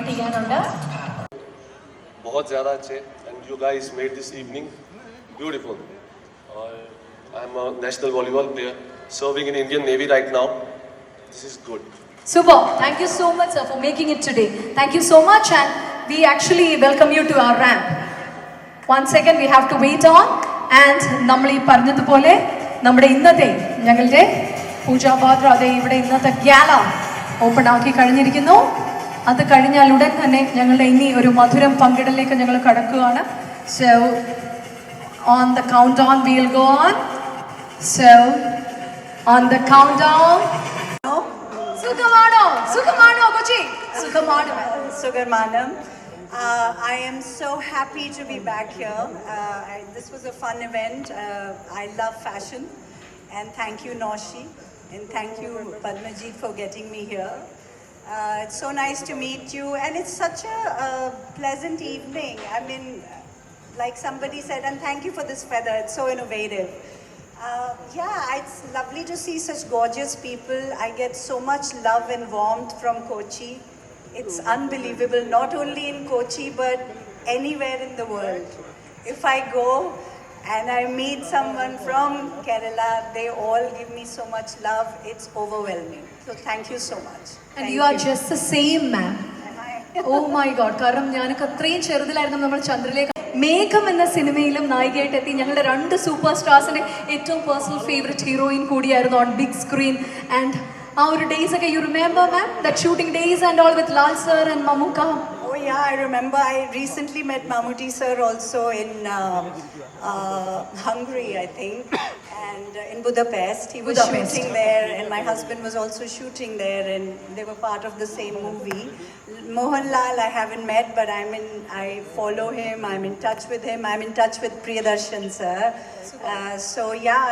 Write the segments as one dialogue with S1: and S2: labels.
S1: Wait ചെയ്യാനുണ്ട്.
S2: बहुत ज़्यादा अच्छे and you guys made this evening beautiful. I'm a national volleyball player serving in Indian Navy right now. This is good.
S1: Super. Thank you so much, sir, for making it today. Thank you so much, and we actually welcome you to our ramp. 1 second, we have to wait on. And നമ്മൾ ഈ പറഞ്ഞതുപോലെ നമ്മുടെ ഇന്നത്തെ ഞങ്ങളുടെ പൂജാ ഭാദ്ര അതെ ഇവിടെ ഇന്നത്തെ ഗ്യാല open ആക്കി കഴിഞ്ഞിരിക്കുന്നു. അത് കഴിഞ്ഞാൽ ഉടൻ തന്നെ ഞങ്ങളുടെ ഇനി ഒരു മധുരം പങ്കിടലിലേക്ക് ഞങ്ങൾ കടക്കുകയാണ്. So on the countdown we will go on. So on the countdown. Sugamano Kochi.
S3: Sugarmanam. I am so happy to be back here. This was a fun event. I love fashion, and thank you Noshi, and thank you Padmaji for getting me here. It's so nice to meet you, and it's such a pleasant evening. I mean, like somebody said, and thank you for this feather. It's so innovative. Yeah, it's lovely to see such gorgeous people. I get so much love and warmth from Kochi. It's unbelievable, not only in Kochi but anywhere in the world. If I go and I meet someone from Kerala, they all give me so much love. It's overwhelming. So thank you so much.
S1: And you are just the same, ma'am. Oh my God, കാരണം ഞാനൊക്കെ അത്രയും ചെറുതിലായിരുന്നു നമ്മൾ ചന്ദ്രലേഖ മേഘം എന്ന സിനിമയിലും നായികയായിട്ട് എത്തി. ഞങ്ങളുടെ 2 super സ്റ്റാർസിന്റെ ഏറ്റവും പേഴ്സണൽ ഫേവറേറ്റ് ഹീറോയിൻ കൂടിയായിരുന്നു ഓൺ ബിഗ് സ്ക്രീൻ. ആൻഡ് ആ ഒരു ഡേയ്സ് ഒക്കെ you remember ma'am that shooting days and all with Lal sir and Mammukka?
S3: Oh yeah, I remember. I recently met Mammootty sir also in Hungary, I think, and in Budapest. He was shooting there, and my husband was also shooting there, and they were part of the same movie. Mohanlal I haven't met, but I follow him. I'm in touch with him. I'm in touch with Priyadarshan sir. So yeah,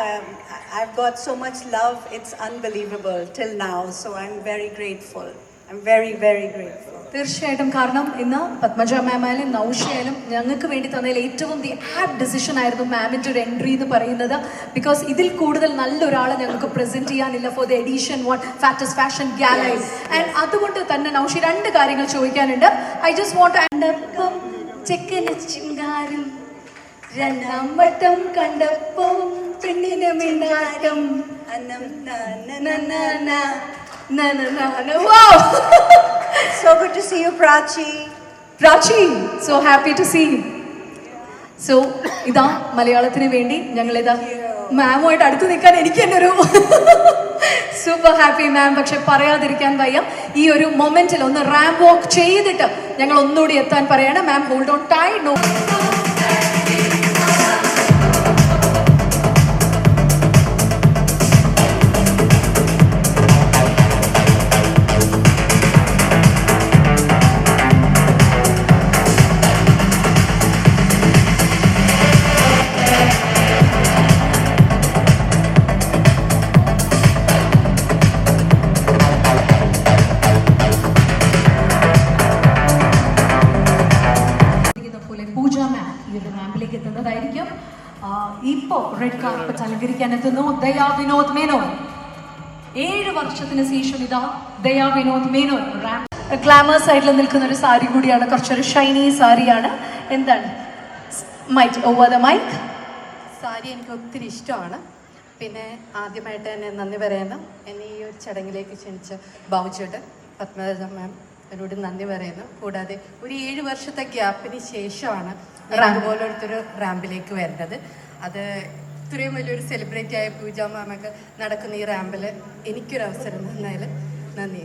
S3: I've got so much love. It's unbelievable till now. So I'm very grateful. I'm very, very grateful.
S1: തീർച്ചയായിട്ടും. കാരണം ഇന്ന് പത്മജ മാമായാലും നൗഷയാലും ഞങ്ങൾക്ക് വേണ്ടി തന്നതിൽ ഏറ്റവും the apt decision ആയിരുന്നു മാമിൻ്റെ ഒരു entry എന്ന് പറയുന്നത്. ബിക്കോസ് ഇതിൽ കൂടുതൽ നല്ലൊരാളെ ഞങ്ങൾക്ക് പ്രസന്റ് ചെയ്യാനില്ല for the edition fattest fashion gallery. And അതുകൊണ്ട് തന്നെ നൗഷി 2 കാര്യങ്ങൾ ചോദിക്കാനുണ്ട്. ഐ ജസ്റ്റ് വോണ്ട് കണ്ടപ്പം ചെക്കന് ചിങ്കാരം, 2ാം വട്ടം കണ്ടപ്പം പെണ്ണിന് മിണ്ടാട്ടം. Wow!
S3: So good to see you, Prachi.
S1: So happy to see you. So ഇതാ മലയാളത്തിന് വേണ്ടി ഞങ്ങളിതാ മാമുമായിട്ട് അടുത്ത് നിൽക്കാൻ എനിക്ക് തന്നെ ഒരു സൂപ്പർ ഹാപ്പി മാം. പക്ഷെ പറയാതിരിക്കാൻ വയ്യ, ഈ ഒരു മൊമെന്റിൽ ഒന്ന് റാമ്പ് വാക്ക് ചെയ്തിട്ട് ഞങ്ങൾ ഒന്നുകൂടി എത്താൻ പറയണം. മാം ഹോൾഡ് ഓൺ ടൈറ്റ്. നോ ഇപ്പോ റെഡ് കാർപ്പറ്റ് അലങ്കരിക്കാൻ എത്തുന്നു ദയാ വിനോദ് മേനോൻ. 7 വർഷത്തിന് ശേഷം ഇതാ ദയാ വിനോദ് മേനോൻ ഗ്ലാമർ സൈഡിൽ നിൽക്കുന്ന ഒരു സാരി കൂടിയാണ്. കുറച്ചൊരു ഷൈനി സാരിയാണ്. എന്താണ് mike over the mike?
S4: Sari എനിക്ക് ഒത്തിരി ഇഷ്ടമാണ്. പിന്നെ ആദ്യമായിട്ട് തന്നെ നന്ദി പറയണം. എന്നെ ഈ ഒരു ചടങ്ങിലേക്ക് ക്ഷണിച്ച ബാബുച്ചേട്ടൻ, പത്മജ മാം എന്നോട് നന്ദി പറയുന്നു. കൂടാതെ ഒരു 7 വർഷത്തെ ഗ്യാപ്പിന് ശേഷമാണ് അതുപോലൊരു റാമ്പിലേക്ക് വരുന്നത്. അത് ഇത്രയും വലിയൊരു സെലിബ്രിറ്റി ആയ പൂജ മാമൊക്കെ നടക്കുന്ന ഈ റാമ്പിൽ എനിക്കൊരു അവസരം തന്നതിൽ നന്ദി.